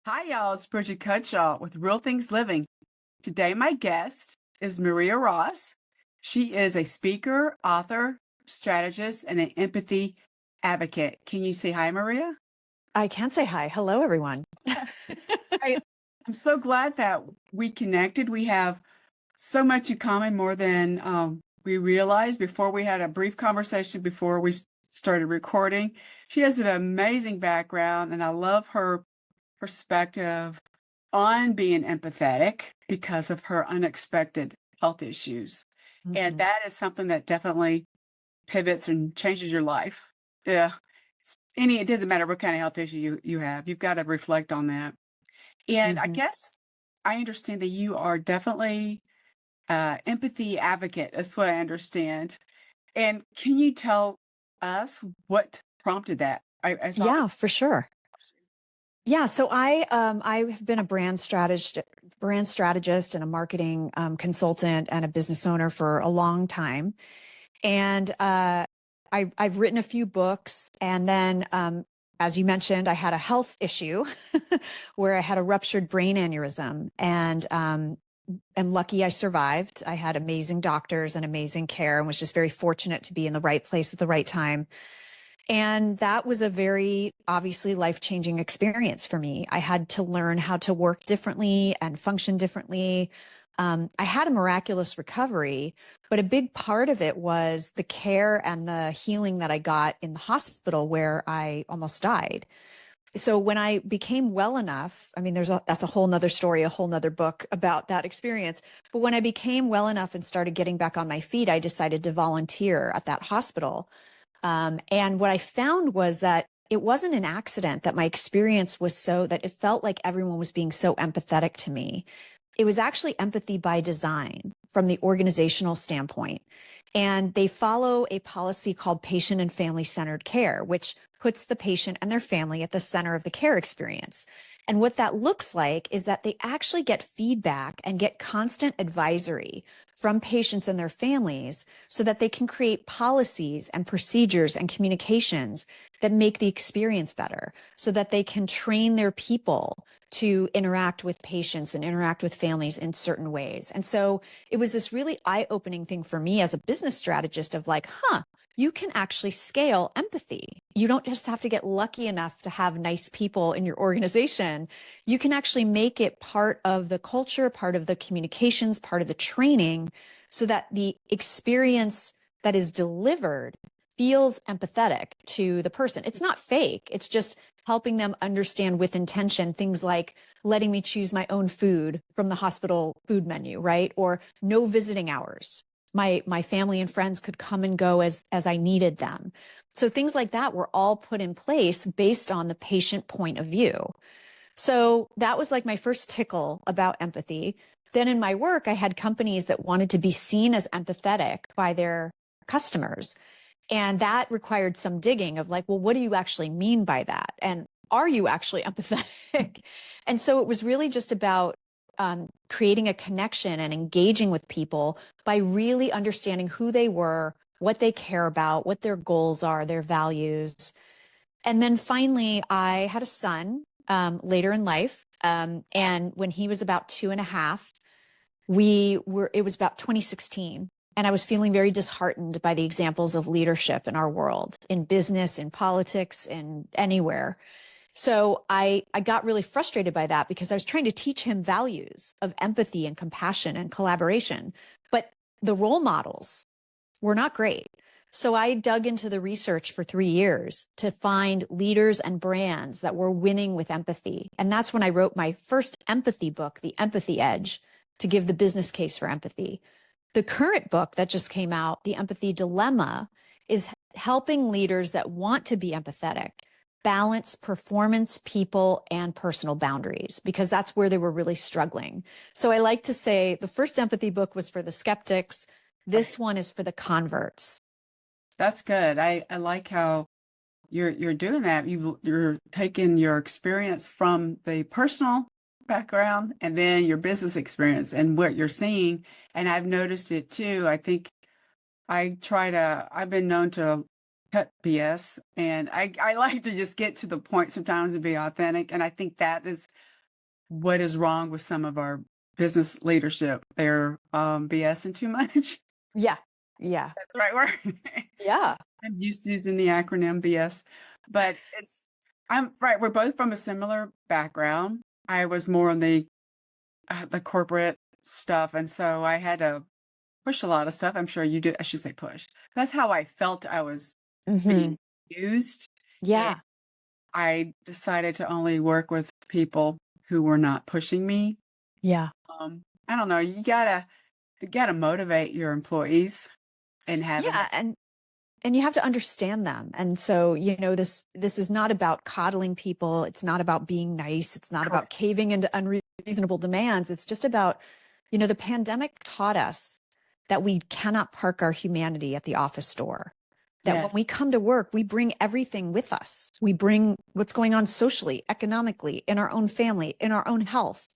Hi, y'all. It's Bridget Cutshaw with Real Things Living. Today, my guest is Maria Ross. She is a speaker, author, strategist, and an empathy advocate. Can you say hi, Maria? I can say hi. Hello, everyone. I, I'm so glad that we connected. We have so much in common, more than we realized before we had a brief conversation before we started recording. She has an amazing background, and I love her perspective on being empathetic because of her unexpected health issues. And Mhm. that is something that definitely pivots and changes your life. Yeah. It doesn't matter what kind of health issue you have, you've got to reflect on that. And I Mhm. guess I understand that you are definitely empathy advocate. That's what I understand. And can you tell us what prompted that? I saw. Yeah, for sure. Yeah, so I have been a brand strategist and a marketing consultant and a business owner for a long time, and I've written a few books, and then as you mentioned, I had a health issue where I had a ruptured brain aneurysm, and am lucky I survived. I had amazing doctors and amazing care, and was just very fortunate to be in the right place at the right time. And that was a very obviously life-changing experience for me. I had to learn how to work differently and function differently. I had a miraculous recovery, but a big part of it was the care and the healing that I got in the hospital where I almost died. So when I became well enough, I mean, that's a whole nother story, a whole nother book about that experience. But when I became well enough and started getting back on my feet, I decided to volunteer at that hospital. And what I found was that it wasn't an accident that my experience was so that it felt like everyone was being so empathetic to me. It was actually empathy by design from the organizational standpoint. And they follow a policy called patient and family centered care, which puts the patient and their family at the center of the care experience. And what that looks like is that they actually get feedback and get constant advisory from patients and their families so that they can create policies and procedures and communications that make the experience better, so that they can train their people to interact with patients and interact with families in certain ways. And so it was this really eye-opening thing for me as a business strategist of like, you can actually scale empathy. You don't just have to get lucky enough to have nice people in your organization. You can actually make it part of the culture, part of the communications, part of the training, so that the experience that is delivered feels empathetic to the person. It's not fake. It's just helping them understand with intention things like letting me choose my own food from the hospital food menu, right? Or no visiting hours. My family and friends could come and go as I needed them. So things like that were all put in place based on the patient point of view. So that was like my first tickle about empathy. Then in my work, I had companies that wanted to be seen as empathetic by their customers. And that required some digging of like, well, what do you actually mean by that? And are you actually empathetic? And so it was really just about creating a connection and engaging with people by really understanding who they were, what they care about, what their goals are, their values. And then finally, I had a son later in life. And when he was about 2.5, it was about 2016. And I was feeling very disheartened by the examples of leadership in our world, in business, in politics, in anywhere. So I got really frustrated by that because I was trying to teach him values of empathy and compassion and collaboration. But the role models were not great. So I dug into the research for 3 years to find leaders and brands that were winning with empathy. And that's when I wrote my first empathy book, The Empathy Edge, to give the business case for empathy. The current book that just came out, The Empathy Dilemma, is helping leaders that want to be empathetic balance performance, people, and personal boundaries, because that's where they were really struggling. So I like to say the first empathy book was for the skeptics. Right. This one is for the converts. That's good. I like how you're doing that. You're taking your experience from the personal background and then your business experience and what you're seeing. And I've noticed it too. I think I've been known to cut BS, and I like to just get to the point sometimes and be authentic. And I think that is what is wrong with some of our business leadership. They're BSing too much. Yeah. Yeah. That's the right word. Yeah. I'm used to using the acronym BS, but I'm right. We're both from a similar background. I was more on the corporate stuff, and so I had to push a lot of stuff. I'm sure you did. I should say push. That's how I felt I was Hmm. being used. And Yeah. I decided to only work with people who were not pushing me. Yeah. I don't know. You gotta motivate your employees and have it. Yeah. And you have to understand them. And so, this is not about coddling people. It's not about being nice. It's not about Correct. caving into unreasonable demands. It's just about, the pandemic taught us that we cannot park our humanity at the office door. That when Yes. we come to work, we bring everything with us. We bring what's going on socially, economically, in our own family, in our own health.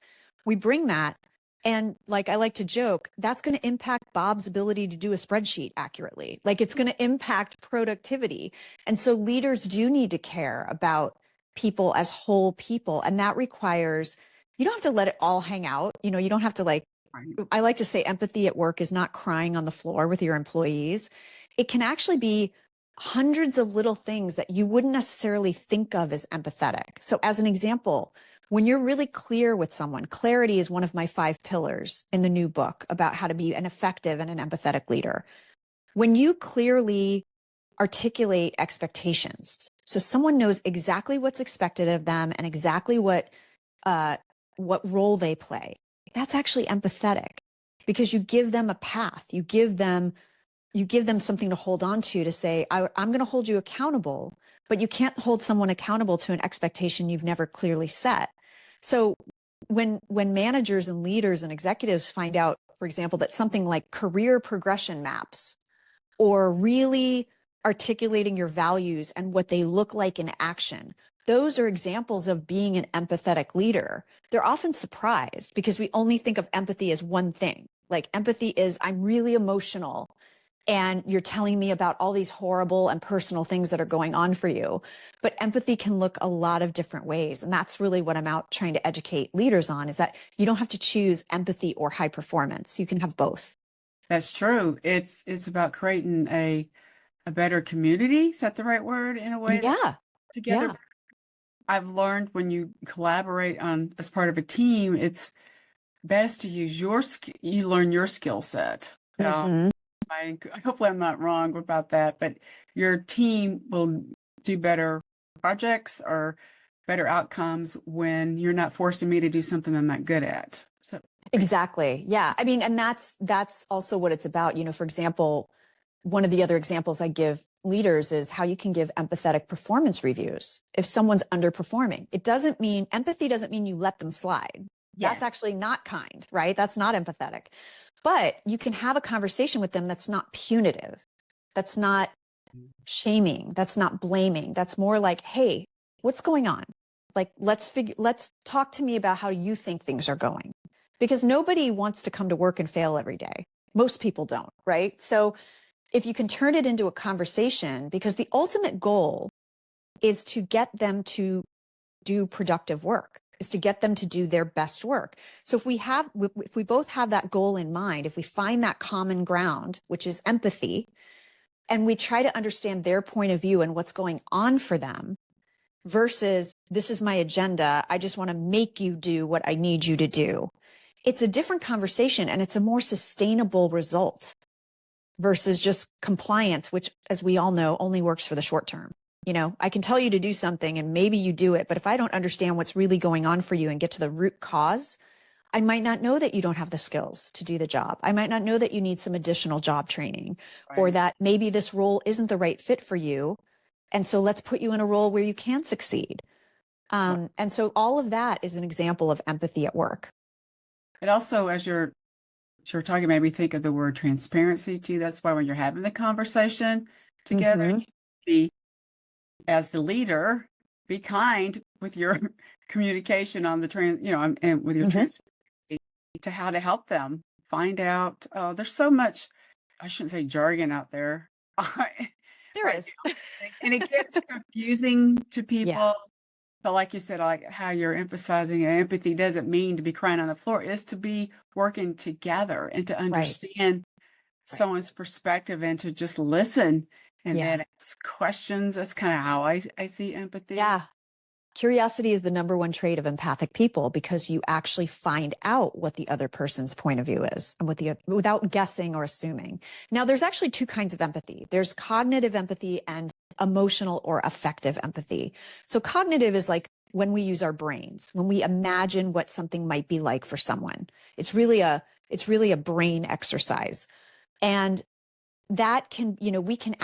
We bring that. And like I like to joke, that's going to impact Bob's ability to do a spreadsheet accurately. Like it's going to impact productivity. And so leaders do need to care about people as whole people. And that requires, you don't have to let it all hang out. You don't have to Right. I like to say empathy at work is not crying on the floor with your employees. It can actually be hundreds of little things that you wouldn't necessarily think of as empathetic. So as an example, when you're really clear with someone, clarity is one of my 5 pillars in the new book about how to be an effective and an empathetic leader. When you clearly articulate expectations, so someone knows exactly what's expected of them and exactly what role they play, that's actually empathetic because you give them a path. You give them something to hold on to say, I'm going to hold you accountable, but you can't hold someone accountable to an expectation you've never clearly set. So when managers and leaders and executives find out, for example, that something like career progression maps or really articulating your values and what they look like in action, those are examples of being an empathetic leader. They're often surprised because we only think of empathy as one thing. Like empathy is, I'm really emotional and you're telling me about all these horrible and personal things that are going on for you. But empathy can look a lot of different ways. And that's really what I'm out trying to educate leaders on, is that you don't have to choose empathy or high performance. You can have both. That's true. It's about creating a better community. Is that the right word? In a way that Yeah. together. Yeah. I've learned when you collaborate on as part of a team, it's best to use you learn your skill set. Hmm. Hopefully I'm not wrong about that, but your team will do better projects or better outcomes when you're not forcing me to do something I'm not good at. So Exactly. Yeah. I mean, and that's also what it's about. For example, one of the other examples I give leaders is how you can give empathetic performance reviews. If someone's underperforming, empathy doesn't mean you let them slide. That's yes. actually not kind, right? That's not empathetic. But you can have a conversation with them that's not punitive. That's not shaming. That's not blaming. That's more like, hey, what's going on? Like, let's talk to me about how you think things are going. Because nobody wants to come to work and fail every day. Most people don't, right? So if you can turn it into a conversation, because the ultimate goal is to get them to do productive work, is to get them to do their best work. So if we both have that goal in mind, if we find that common ground, which is empathy, and we try to understand their point of view and what's going on for them versus this is my agenda, I just want to make you do what I need you to do. It's a different conversation and it's a more sustainable result versus just compliance, which, as we all know, only works for the short term. I can tell you to do something and maybe you do it, but if I don't understand what's really going on for you and get to the root cause, I might not know that you don't have the skills to do the job. I might not know that you need some additional job training or Right. that maybe this role isn't the right fit for you. And so let's put you in a role where you can succeed. Right. And so all of that is an example of empathy at work. And also, as you're talking, made me think of the word transparency too. That's why when you're having the conversation together, Mm-hmm. be as the leader, be kind with your communication on and with your Mm-hmm. transparency to how to help them find out. There's so much, I shouldn't say jargon out there There right is. now, and it gets confusing to Yeah. people. But like you said, like how you're emphasizing empathy doesn't mean to be crying on the floor, it's to be working together and to Right. understand Right. someone's perspective and to just listen and Yeah. then ask questions. That's kind of how I see empathy. Yeah. Curiosity is the number one trait of empathic people because you actually find out what the other person's point of view is and without guessing or assuming. Now, there's actually two kinds of empathy. There's cognitive empathy and emotional or affective empathy. So cognitive is like when we use our brains, when we imagine what something might be like for someone. It's really a brain exercise. And that can, we can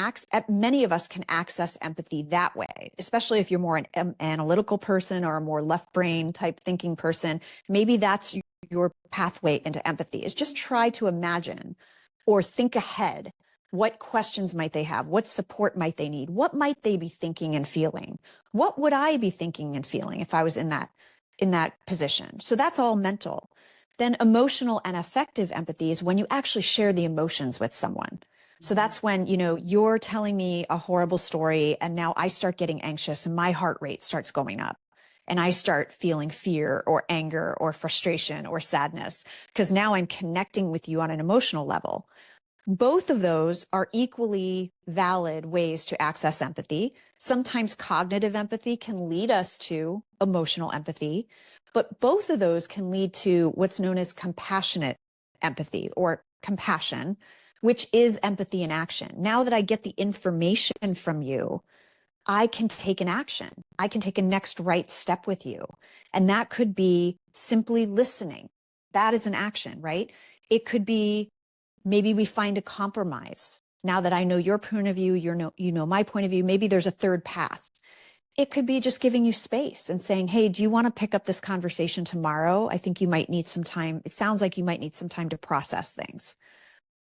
many of us can access empathy that way, especially if you're more an analytical person or a more left brain type thinking person. Maybe that's your pathway into empathy, is just try to imagine or think ahead. What questions might they have? What support might they need? What might they be thinking and feeling? What would I be thinking and feeling if I was in that position? So that's all mental. Then emotional and affective empathy is when you actually share the emotions with someone. So that's when, you're telling me a horrible story and now I start getting anxious and my heart rate starts going up and I start feeling fear or anger or frustration or sadness because now I'm connecting with you on an emotional level. Both of those are equally valid ways to access empathy. Sometimes cognitive empathy can lead us to emotional empathy, but both of those can lead to what's known as compassionate empathy or compassion, which is empathy in action. Now that I get the information from you, I can take an action. I can take a next right step with you. And that could be simply listening. That is an action, right? It could be maybe we find a compromise. Now that I know your point of view, you know my point of view, maybe there's a third path. It could be just giving you space and saying, hey, do you want to pick up this conversation tomorrow? I think you might need some time. It sounds like you might need some time to process things.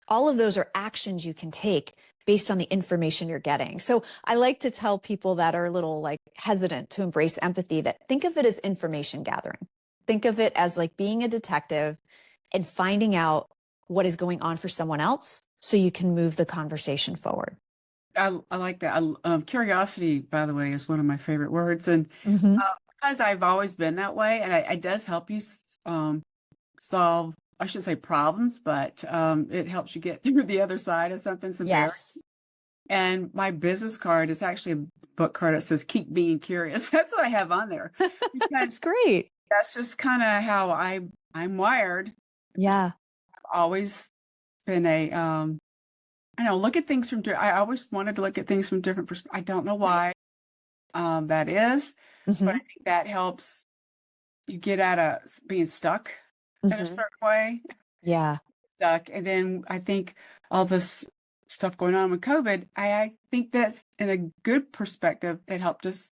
All of those are actions you can take based on the information you're getting. So I like to tell people that are a little like hesitant to embrace empathy that think of it as information gathering. Think of it as like being a detective and finding out what is going on for someone else so you can move the conversation forward. I like that. Curiosity, by the way, is one of my favorite words. And Mm-hmm. because I've always been that way, and it does help you solve, I should say problems, but it helps you get through the other side of something severe. Yes. And my business card is actually a book card that says "Keep being curious." That's what I have on there That's because great. that's just kind of how I'm wired. Just Yeah. always been a I know look at things from. I always wanted to look at things from different perspectives. I don't know Right. why that is, but Mm-hmm. I think that helps you get out of being stuck in a Mm-hmm. certain way. Yeah. Stuck, and then I think all this stuff going on with COVID, I think that's in a good perspective. It helped us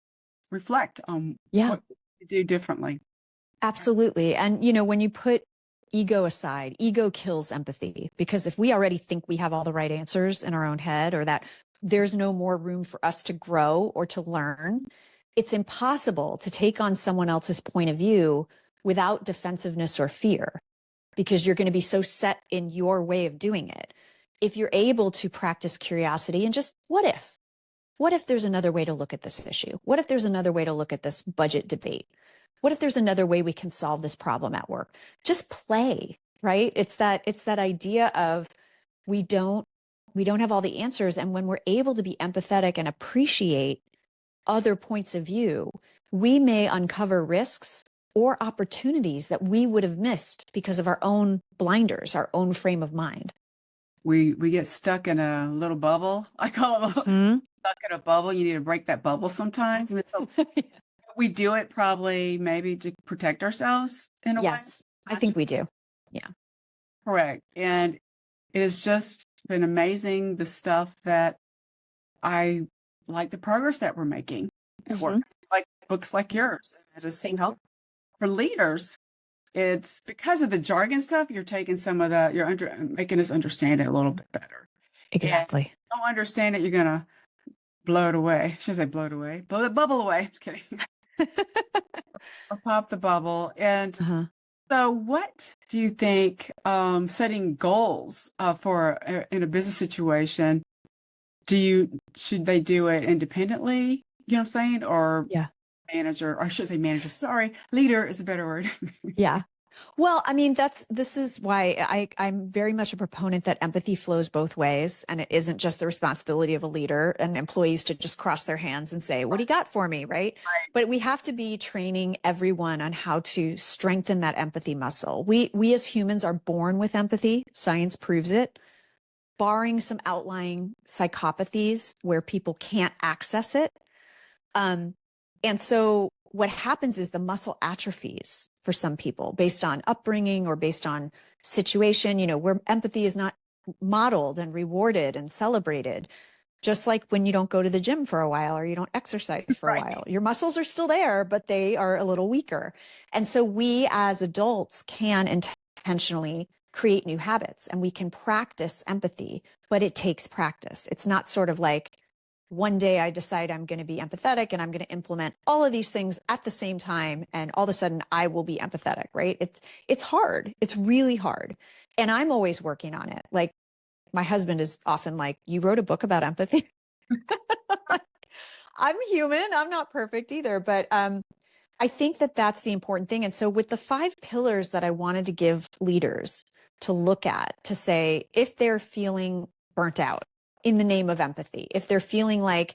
reflect on Yeah. what to do differently. Absolutely. And, when you put ego aside, ego kills empathy because if we already think we have all the right answers in our own head or that there's no more room for us to grow or to learn, it's impossible to take on someone else's point of view without defensiveness or fear because you're going to be so set in your way of doing it. If you're able to practice curiosity and just what if? What if there's another way to look at this issue? What if there's another way to look at this budget debate? What if there's another way we can solve this problem at work? Just play, right? It's that idea of we don't we don't have all the answers, and when we're able to be empathetic and appreciate other points of view, we may uncover risks or opportunities that we would have missed because of our own blinders, our own frame of mind. We get stuck in a little bubble. I call it Hmm. stuck in a bubble. You need to break that bubble sometimes. And so we do it probably maybe to protect ourselves in a way. Yes, I think we do. Yeah. Correct. And it has just been amazing the stuff that I like the progress that we're making at work. Hmm. Like books like yours. It is Thank you. helpful for leaders. It's because of the jargon stuff, you're taking some of the, you're making us understand it a little bit better. And if Exactly. you don't understand it, you're gonna blow it away. Should I say blow it away? Blow the bubble away. Just kidding. Or pop the bubble. And Uh-huh. so what do you think setting goals for in a business situation, should they do it independently? You know what I'm saying? Or Yeah. manager, or I should say manager, sorry, leader is a better word. Yeah. Well, I mean, this is why I'm very much a proponent that empathy flows both ways. And it isn't just the responsibility of a leader and employees to just cross their hands and say, what do you got for me? Right. But we have to be training everyone on how to strengthen that empathy muscle. We as humans are born with empathy. Science proves it, barring some outlying psychopathies where people can't access it. And so what happens is the muscle atrophies for some people based on upbringing or based on situation, where empathy is not modeled and rewarded and celebrated. Just like when you don't go to the gym for a while or you don't exercise for a Right. while, your muscles are still there, but they are a little weaker. And so we as adults can intentionally create new habits and we can practice empathy, but it takes practice. It's not sort of like, one day I decide I'm going to be empathetic and I'm going to implement all of these things at the same time. And all of a sudden I will be empathetic, right? It's hard. It's really hard. And I'm always working on it. Like my husband is often like, you wrote a book about empathy. I'm human. I'm not perfect either, but, I think that that's the important thing. And so with the 5 pillars that I wanted to give leaders to look at, to say, if they're feeling burnt out in the name of empathy, if they're feeling like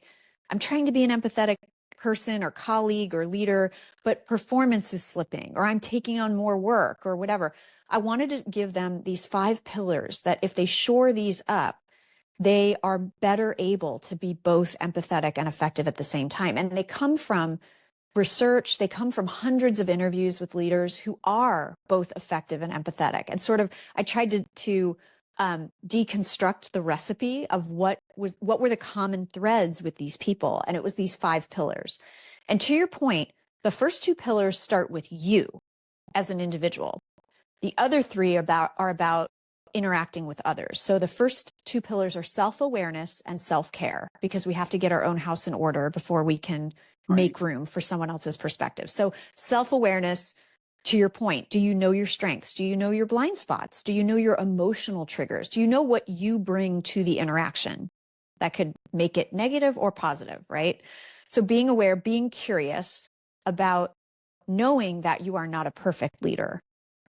I'm trying to be an empathetic person or colleague or leader, but performance is slipping, or I'm taking on more work or whatever, I wanted to give them these 5 pillars that if they shore these up, they are better able to be both empathetic and effective at the same time. And they come from research, they come from hundreds of interviews with leaders who are both effective and empathetic. And sort of, I tried to deconstruct the recipe of what were the common threads with these people. And it was these 5 pillars. And to your point, the first 2 pillars start with you as an individual. The other 3 are about interacting with others. So the first 2 pillars are self-awareness and self-care, because we have to get our own house in order before we can make room for someone else's perspective. So self-awareness, to your point, do you know your strengths? Do you know your blind spots? Do you know your emotional triggers? Do you know what you bring to the interaction that could make it negative or positive, right? So being aware, being curious about knowing that you are not a perfect leader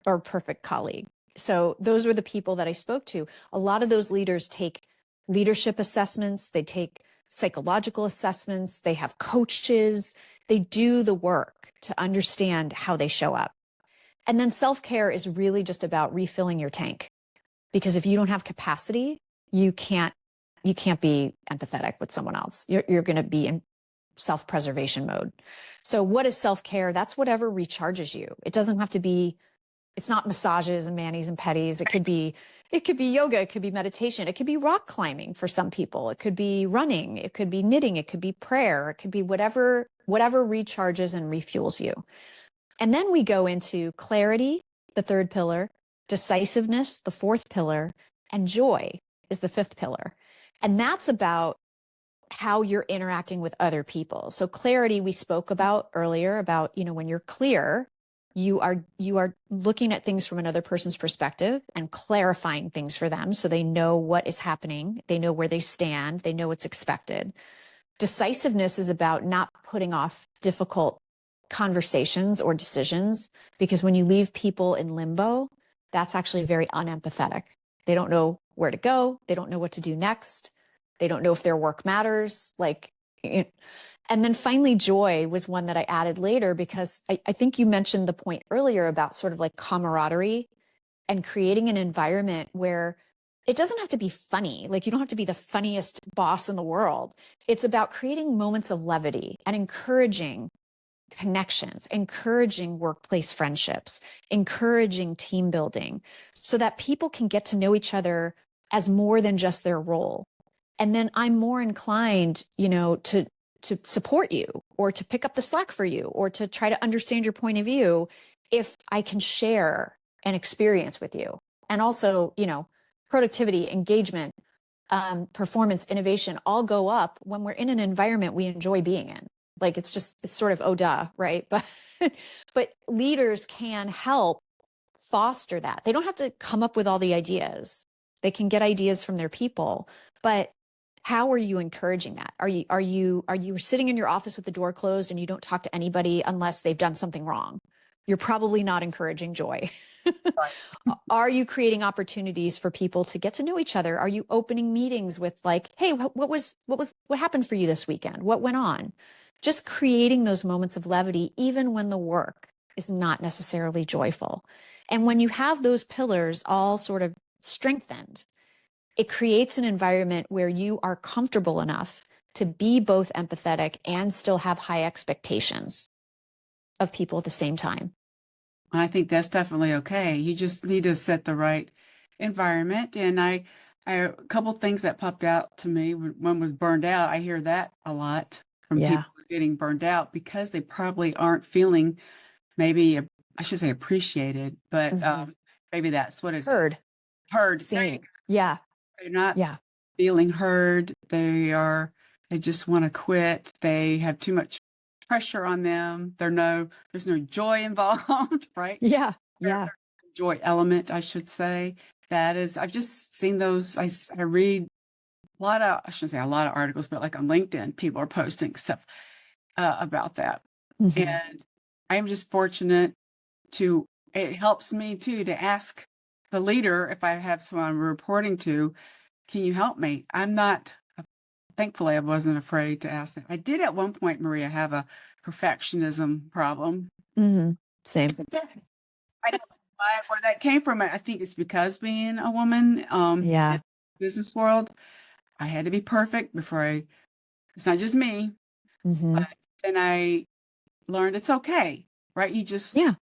or perfect colleague. So those were the people that I spoke to. A lot of those leaders take leadership assessments, they take psychological assessments, they have coaches, they do the work to understand how they show up. And then self-care is really just about refilling your tank. Because if you don't have capacity, you can't be empathetic with someone else. You're going to be in self-preservation mode. So what is self-care? That's whatever recharges you. It doesn't have to be, it's not massages and manis and petties. It could be yoga. It could be meditation. It could be rock climbing for some people. It could be running. It could be knitting. It could be prayer. It could be whatever recharges and refuels you. And then we go into clarity, the 3rd pillar, decisiveness, the 4th pillar, and joy is the 5th pillar. And that's about how you're interacting with other people. So clarity, we spoke about earlier about, when you're clear, you are looking at things from another person's perspective and clarifying things for them so they know what is happening, they know where they stand, they know what's expected. Decisiveness is about not putting off difficult conversations or decisions, because when you leave people in limbo, that's actually very unempathetic. They don't know where to go, they don't know what to do next, they don't know if their work matters. And then finally, joy was one that I added later, because I think you mentioned the point earlier about sort of like camaraderie and creating an environment where it doesn't have to be funny. Like, you don't have to be the funniest boss in the world. It's about creating moments of levity and encouraging connections, encouraging workplace friendships, encouraging team building, so that people can get to know each other as more than just their role. And then I'm more inclined, to support you or to pick up the slack for you or to try to understand your point of view if I can share an experience with you. And also, productivity, engagement, performance, innovation all go up when we're in an environment we enjoy being in. Like, it's sort of, oh, duh, right? But leaders can help foster that. They don't have to come up with all the ideas. They can get ideas from their people, but How are you encouraging that? Are you sitting in your office with the door closed and you don't talk to anybody unless they've done something wrong? You're probably not encouraging joy. Right. Are you creating opportunities for people to get to know each other? Are you opening meetings with like, hey, what happened for you this weekend? What went on? Just creating those moments of levity, even when the work is not necessarily joyful. And when you have those pillars all sort of strengthened, it creates an environment where you are comfortable enough to be both empathetic and still have high expectations of people at the same time. I think that's definitely okay. You just need to set the right environment. And a couple things that popped out to me. One was burned out. I hear that a lot from Yeah. people getting burned out because they probably aren't feeling maybe, I should say appreciated, but Mm-hmm. maybe that's what it is. Heard, Heard. There you seen. go. Yeah. They're not Yeah. feeling heard. They just want to quit. They have too much pressure on them. There's no joy involved, right? Yeah. Yeah. Joy element, I should say. I've just seen those. I read I shouldn't say a lot of articles, but like on LinkedIn, people are posting stuff about that. Mm-hmm. And I'm just fortunate it helps me too to ask the leader if I have someone I'm reporting to, can you help me? Thankfully, I wasn't afraid to ask that. I did at one point, Maria, have a perfectionism problem. Mm-hmm. Same. I don't know where that came from. I think it's because being a woman in Yeah. the business world, I had to be perfect it's not just me, Mm-hmm. but then I learned it's okay, right? You just Yeah.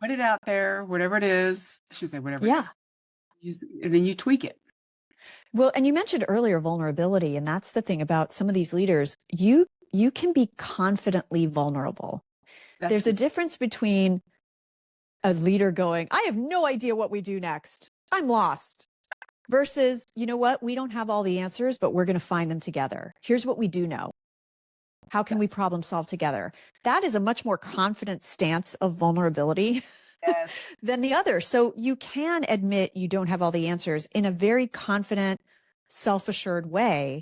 put it out there, whatever it is. I should say whatever it Yeah. is. And then you tweak it. Well, and you mentioned earlier vulnerability, and that's the thing about some of these leaders. You can be confidently vulnerable. That's There's a difference between a leader going, I have no idea what we do next. I'm lost. Versus, you know what? We don't have all the answers, but we're going to find them together. Here's what we do know. How can we that's problem solve together? That is a much more confident stance of vulnerability yes. than the other. So you can admit you don't have all the answers in a very confident, self-assured way,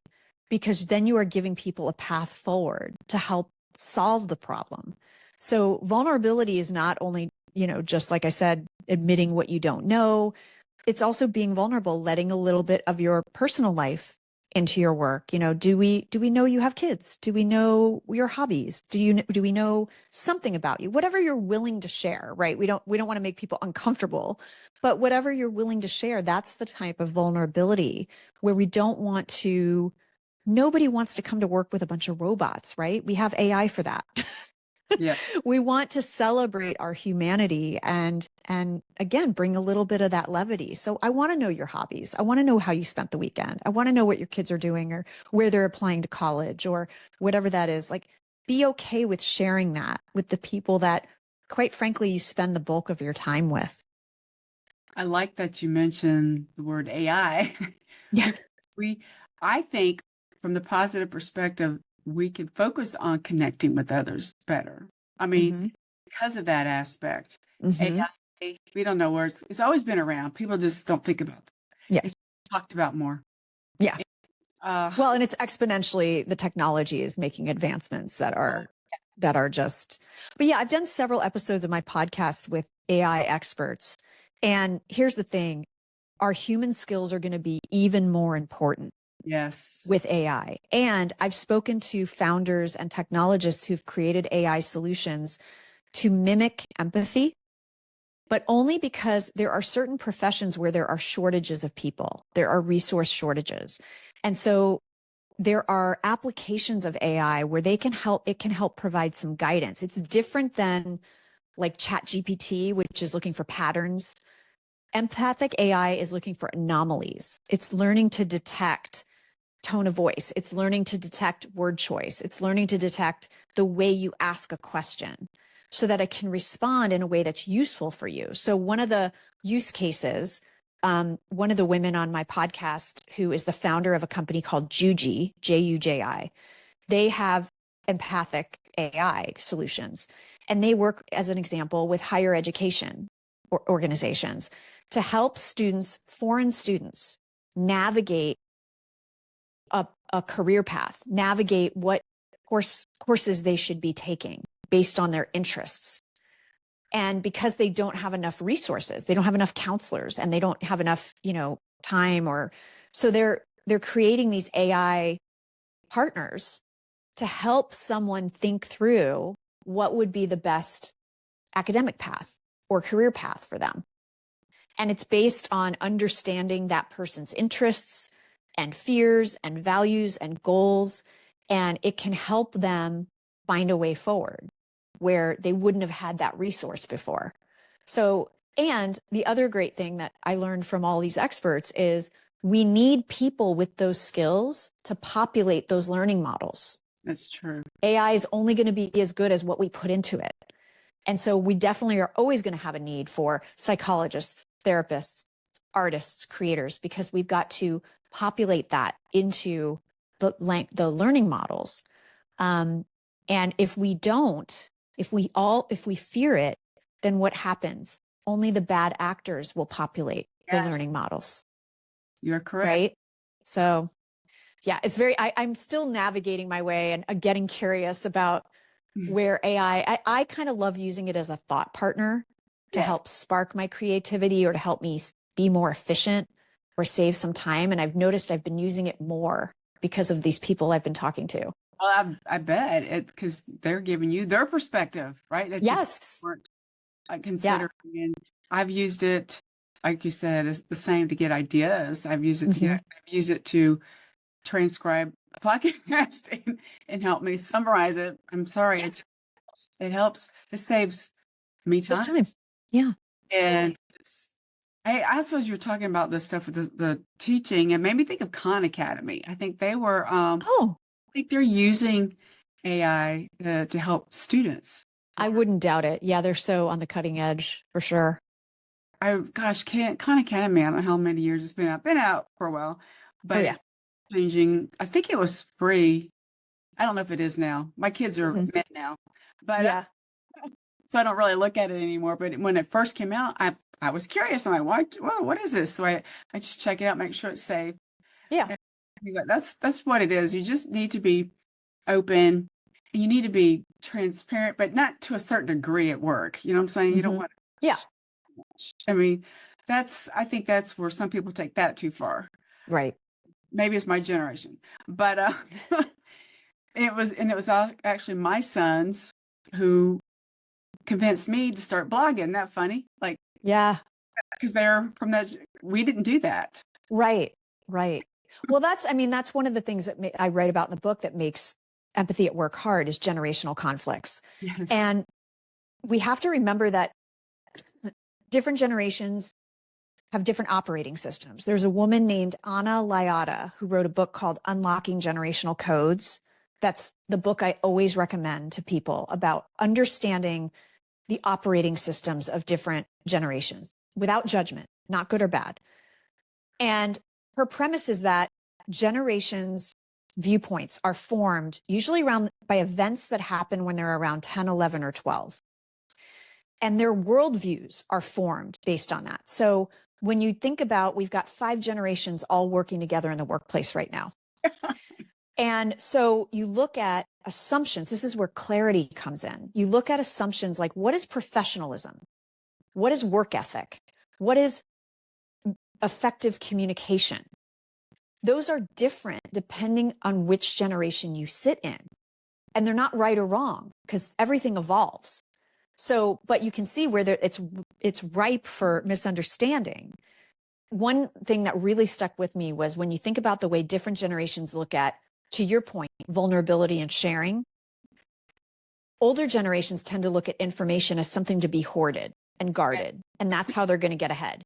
because then you are giving people a path forward to help solve the problem. So vulnerability is not only, just like I said, admitting what you don't know, it's also being vulnerable, letting a little bit of your personal life into your work. Do we know you have kids? Do we know your hobbies? Do we know something about you? Whatever you're willing to share, right? We don't want to make people uncomfortable, but whatever you're willing to share, that's the type of vulnerability where we don't want to. Nobody wants to come to work with a bunch of robots, right? We have AI for that. Yeah. We want to celebrate our humanity and again bring a little bit of that levity. So I want to know your hobbies. I want to know how you spent the weekend. I want to know what your kids are doing or where they're applying to college or whatever that is. Like, be okay with sharing that with the people that, quite frankly, you spend the bulk of your time with. I like that you mentioned the word AI Yeah. because I think from the positive perspective, we can focus on connecting with others better. I mean, Mm-hmm. because of that aspect, Mm-hmm. AI, we don't know where it's always been around. People just don't think about it. Yeah. It's talked about more. Yeah. Uh, Well, and it's exponentially, the technology is making advancements that are just, but yeah, I've done several episodes of my podcast with AI experts. And here's the thing, our human skills are going to be even more important yes. with AI. And I've spoken to founders and technologists who've created AI solutions to mimic empathy, but only because there are certain professions where there are shortages of people. There are resource shortages. And so there are applications of AI where it can help provide some guidance. It's different than like ChatGPT, which is looking for patterns. Empathic AI is looking for anomalies. It's learning to detect tone of voice. It's learning to detect word choice. It's learning to detect the way you ask a question so that it can respond in a way that's useful for you. So one of the use cases, one of the women on my podcast, who is the founder of a company called Juji, Juji, they have empathic AI solutions. And they work, as an example, with higher education organizations to help foreign students, navigate a career path, navigate what courses they should be taking based on their interests. And because they don't have enough resources, they don't have enough counselors, and they don't have enough, time, so they're creating these AI partners to help someone think through what would be the best academic path or career path for them. And it's based on understanding that person's interests and fears and values and goals. And it can help them find a way forward where they wouldn't have had that resource before. So, and the other great thing that I learned from all these experts is we need people with those skills to populate those learning models. That's true. AI is only going to be as good as what we put into it. And so we definitely are always going to have a need for psychologists, therapists, artists, creators, because we've got to populate that into the learning models. And if we don't, if we fear it, then what happens? Only the bad actors will populate the learning models. You're correct. Right? So yeah, it's I'm still navigating my way and getting curious about where I kind of love using it as a thought partner to help spark my creativity or to help me be more efficient or save some time. And I've noticed I've been using it more because of these people I've been talking to. Well, I bet it, because they're giving you their perspective, right? That yes. you weren't considering. Yeah. And I've used it, like you said, it's the same to get ideas. I've used it I've used it to transcribe a podcast and help me summarize it. I'm sorry. It helps. It saves me time. Yeah. And I suppose you were talking about this stuff with the teaching, and made me think of Khan Academy. I think they were, I think they're using AI to help students. I wouldn't doubt it. Yeah, they're so on the cutting edge for sure. Khan Academy, I don't know how many years it's been out. Been out for a while, but changing. I think it was free. I don't know if it is now. My kids are men now, but so I don't really look at it anymore. But when it first came out, I was curious. I'm like, what is this? So I just check it out, make sure it's safe. Yeah. And that's what it is. You just need to be open. You need to be transparent, but not to a certain degree at work. You know what I'm saying? You don't want to. Yeah. I mean, I think that's where some people take that too far. Right. Maybe it's my generation, but it was actually my sons who convinced me to start blogging. Isn't that funny? Like, yeah, because they're from that. We didn't do that. Right. Well, that's one of the things that I write about in the book that makes empathy at work hard is generational conflicts. Yes. And we have to remember that different generations have different operating systems. There's a woman named Anna Lyotta who wrote a book called Unlocking Generational Codes. That's the book I always recommend to people about understanding the operating systems of different generations without judgment, not good or bad. And her premise is that generations' viewpoints are formed usually by events that happen when they're around 10, 11, or 12. And their worldviews are formed based on that. So when you think about, we've got 5 generations all working together in the workplace right now. And so you look at assumptions. This is where clarity comes in. You look at assumptions like, what is professionalism? What is work ethic? What is effective communication? Those are different depending on which generation you sit in. And they're not right or wrong because everything evolves. So, but you can see where it's ripe for misunderstanding. One thing that really stuck with me was when you think about the way different generations look at, to your point, vulnerability and sharing. Older generations tend to look at information as something to be hoarded and guarded, and that's how they're going to get ahead.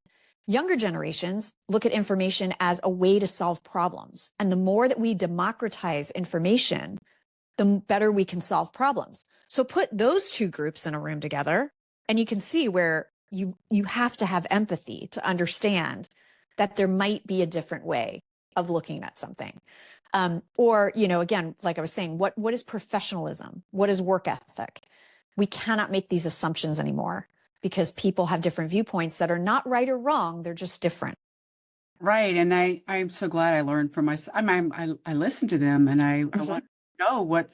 Younger generations look at information as a way to solve problems. And the more that we democratize information, the better we can solve problems. So put those two groups in a room together, and you can see where you have to have empathy to understand that there might be a different way of looking at something. Or, again, like I was saying, what is professionalism? What is work ethic? We cannot make these assumptions anymore because people have different viewpoints that are not right or wrong. They're just different. Right. And I'm so glad I learned from my, I listen to them and I Mhm. want to know what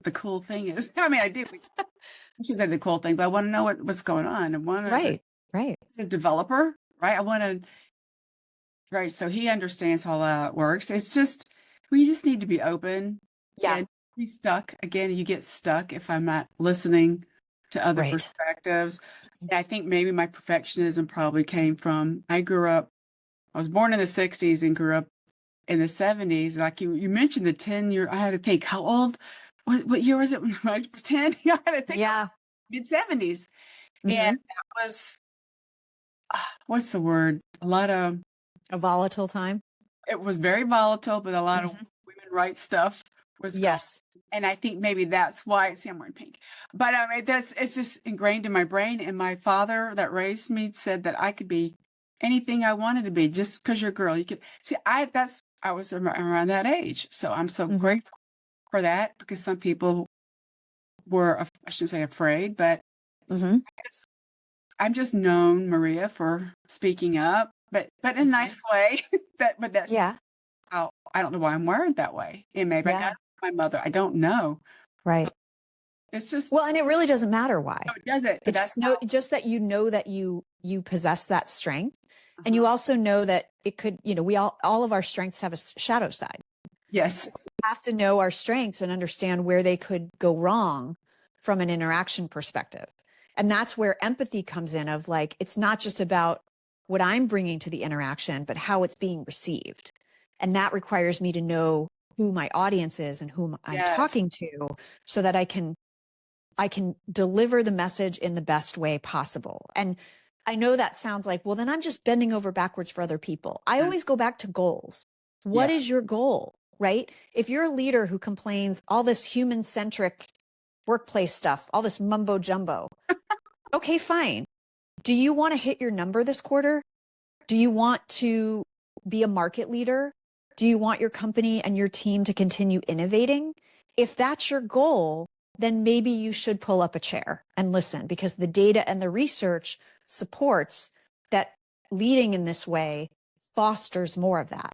the cool thing is. I mean, I do. I should say the cool thing, but I want to know what's going on. And one is Right. Right. a developer, right? I want to, right. So he understands how that works. It's just, we just need to be open. Yeah. Yeah. Be stuck. Again, you get stuck if I'm not listening to other Right. perspectives. And I think maybe my perfectionism probably came from, I was born in the 60s and grew up in the 70s. Like you mentioned the 10-year, I had to think how old, what year was it when I was 10? I had to think Yeah. mid 70s. And Hmm. that was, what's the word? A lot of, A volatile time. it was very volatile, but a lot of Hmm. women rights stuff was going. Yes. And I think maybe that's why, see, I'm wearing pink. But I mean, it's just ingrained in my brain. And my father that raised me said that I could be anything I wanted to be just because you're a girl. You could see, I was around that age. So I'm so Hmm. grateful for that because some people were, I shouldn't say afraid, but Hmm. I'm just known, Maria, for speaking up, but in a Hmm. nice way. But that's Yeah. just how, I don't know why I'm wired that way. And maybe I got Yeah. it from my mother. I don't know. Right. It's just, Well, and it really doesn't matter oh, why. it does it, but It's that's just just that you know that you possess that strength. And uh-huh. you also know that it could, we all of our strengths have a shadow side. Yes. We have to know our strengths and understand where they could go wrong from an interaction perspective. And that's where empathy comes in of like, it's not just about what I'm bringing to the interaction, but how it's being received. And that requires me to know who my audience is and whom I'm Yes. talking to so that I can deliver the message in the best way possible. And I know that sounds like, well, then I'm just bending over backwards for other people. I Uh, always go back to goals. yeah. What is your goal, right? If you're a leader who complains all this human centric workplace stuff, all this mumbo jumbo, okay, fine. Do you want to hit your number this quarter? Do you want to be a market leader? Do you want your company and your team to continue innovating? If that's your goal, then maybe you should pull up a chair and listen because the data and the research supports that leading in this way fosters more of that.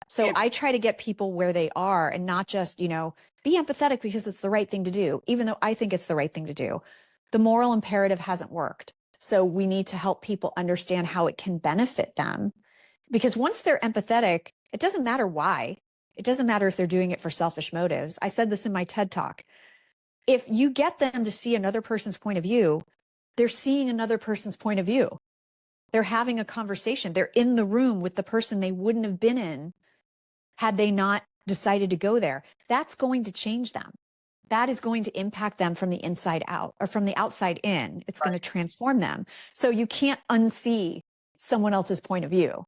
So It, I try to get people where they are and not just, be empathetic because it's the right thing to do, even though I think it's the right thing to do. The moral imperative hasn't worked. So we need to help people understand how it can benefit them. Because once they're empathetic, it doesn't matter why. It doesn't matter if they're doing it for selfish motives. I said this in my TED talk. If you get them to see another person's point of view, they're seeing another person's point of view. They're having a conversation. They're in the room with the person they wouldn't have been in had they not decided to go there. That's going to change them. That is going to impact them from the inside out or from the outside in. It's going to transform them. So you can't unsee someone else's point of view,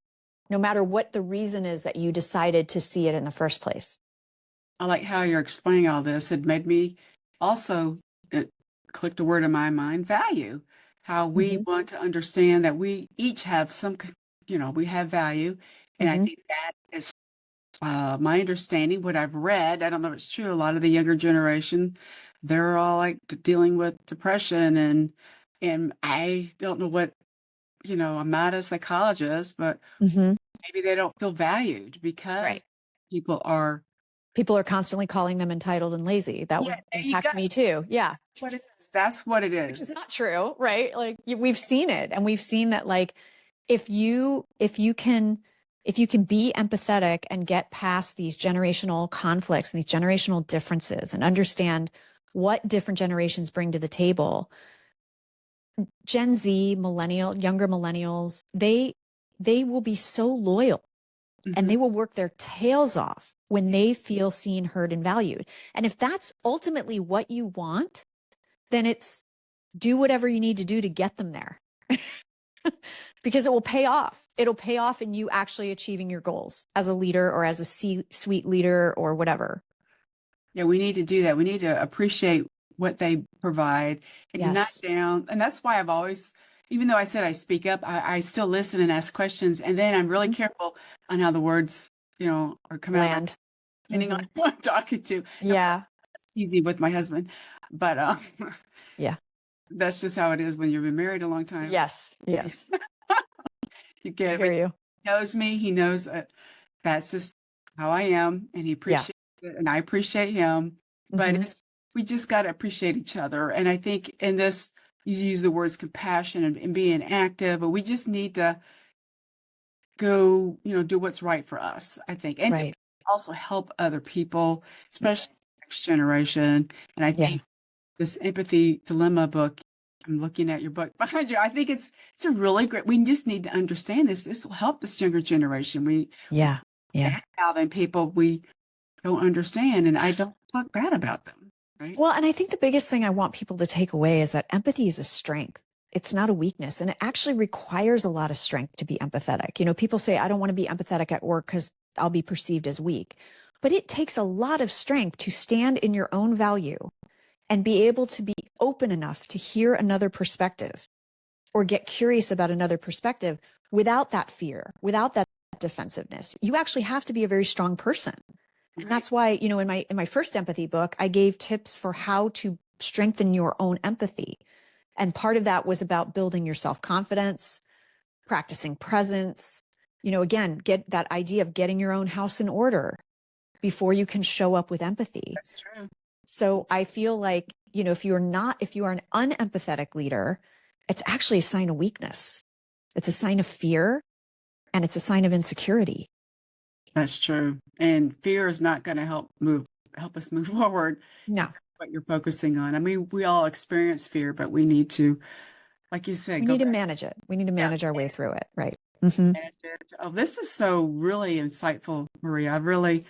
no matter what the reason is that you decided to see it in the first place. I like how you're explaining all this. It made me also, it clicked a word in my mind, value. How we Mm-hmm. want to understand that we each have we have value. And I Mm-hmm. think that is my understanding, what I've read. I don't know if it's true. A lot of the younger generation, they're all like dealing with depression and I don't know what, I'm not a psychologist, but Mm-hmm. maybe they don't feel valued because Right. people are, People are constantly calling them entitled and lazy. That yeah, would there you go. impact me too. Yeah. That's what it is. That's what it Which is is. not true, right? Like we've seen it and we've seen that like if you can be empathetic and get past these generational conflicts and these generational differences and understand what different generations bring to the table, Gen Z, younger millennials, they will be so loyal and Mhm. they will work their tails off when they feel seen, heard, and valued. And if that's ultimately what you want, then it's do whatever you need to do to get them there because it will pay off. It'll pay off in you actually achieving your goals as a leader or as a C-suite leader or whatever. Yeah, we need to do that. We need to appreciate what they provide and not Yes. down. And that's why I've always, even though I said I speak up, I still listen and ask questions. And then I'm really Mhm. careful on how the words, are coming out of my, Land. depending Hmm. on who I'm talking to. And Yeah. it's easy with my husband, but Yeah. that's just how it is when you've been married a long time. Yes. Yes. You I get it. hear But you. knows me. He knows that that's just how I am, and he Yeah. appreciates it, and I appreciate him. But Hmm. we just got to appreciate each other. And I think in this, you use the words compassion and being active, but we just need to go, do what's right for us, I think, and to Right. also help other people, especially the next generation. And I Yeah. think this Empathy Dilemma book, I'm looking at your book behind you. I think it's a really great. We just need to understand this. This will help this younger generation. We Yeah. Yeah. have and people we don't understand, and I don't talk bad about them, right? Well, and I think the biggest thing I want people to take away is that empathy is a strength. It's not a weakness. And it actually requires a lot of strength to be empathetic. People say, I don't want to be empathetic at work because I'll be perceived as weak. But it takes a lot of strength to stand in your own value and be able to be open enough to hear another perspective or get curious about another perspective without that fear, without that defensiveness. You actually have to be a very strong person. And Right. that's why, in my first empathy book, I gave tips for how to strengthen your own empathy. And part of that was about building your self-confidence, practicing presence, again, get that idea of getting your own house in order before you can show up with empathy. That's true. So I feel like, if you are an unempathetic leader, it's actually a sign of weakness. It's a sign of fear and it's a sign of insecurity. That's true. And fear is not going to help us move forward. No, What you're focusing on. I mean, we all experience fear, but we need to, like you said, we go need to back. manage it. We need to Yeah, manage our way through it. Right. Hmm. manage it. Oh, this is so really insightful, Maria. I really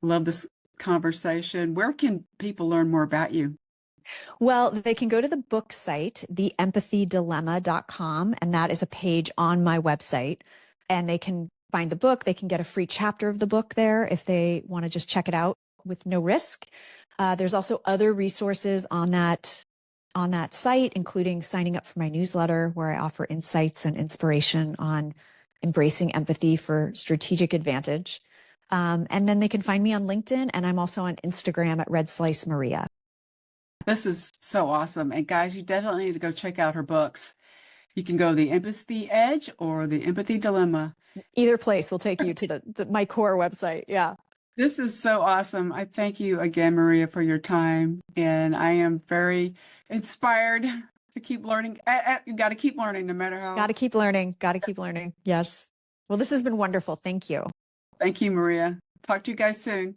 love this conversation. Where can people learn more about you? Well, they can go to the book site, theempathydilemma.com, and that is a page on my website. And they can find the book. They can get a free chapter of the book there if they want to just check it out with no risk. There's also other resources on that site, including signing up for my newsletter, where I offer insights and inspiration on embracing empathy for strategic advantage. And then they can find me on LinkedIn, and I'm also on Instagram at Red Slice Maria. This is so awesome. And guys, you definitely need to go check out her books. You can go the Empathy Edge or the Empathy Dilemma. Either place will take you to my core website. Yeah. This is so awesome. I thank you again, Maria, for your time. And I am very inspired to keep learning. You got to keep learning no matter Got how. to keep learning. Got to keep learning. Yes. Well, this has been wonderful. Thank you. Thank you, Maria. Talk to you guys soon.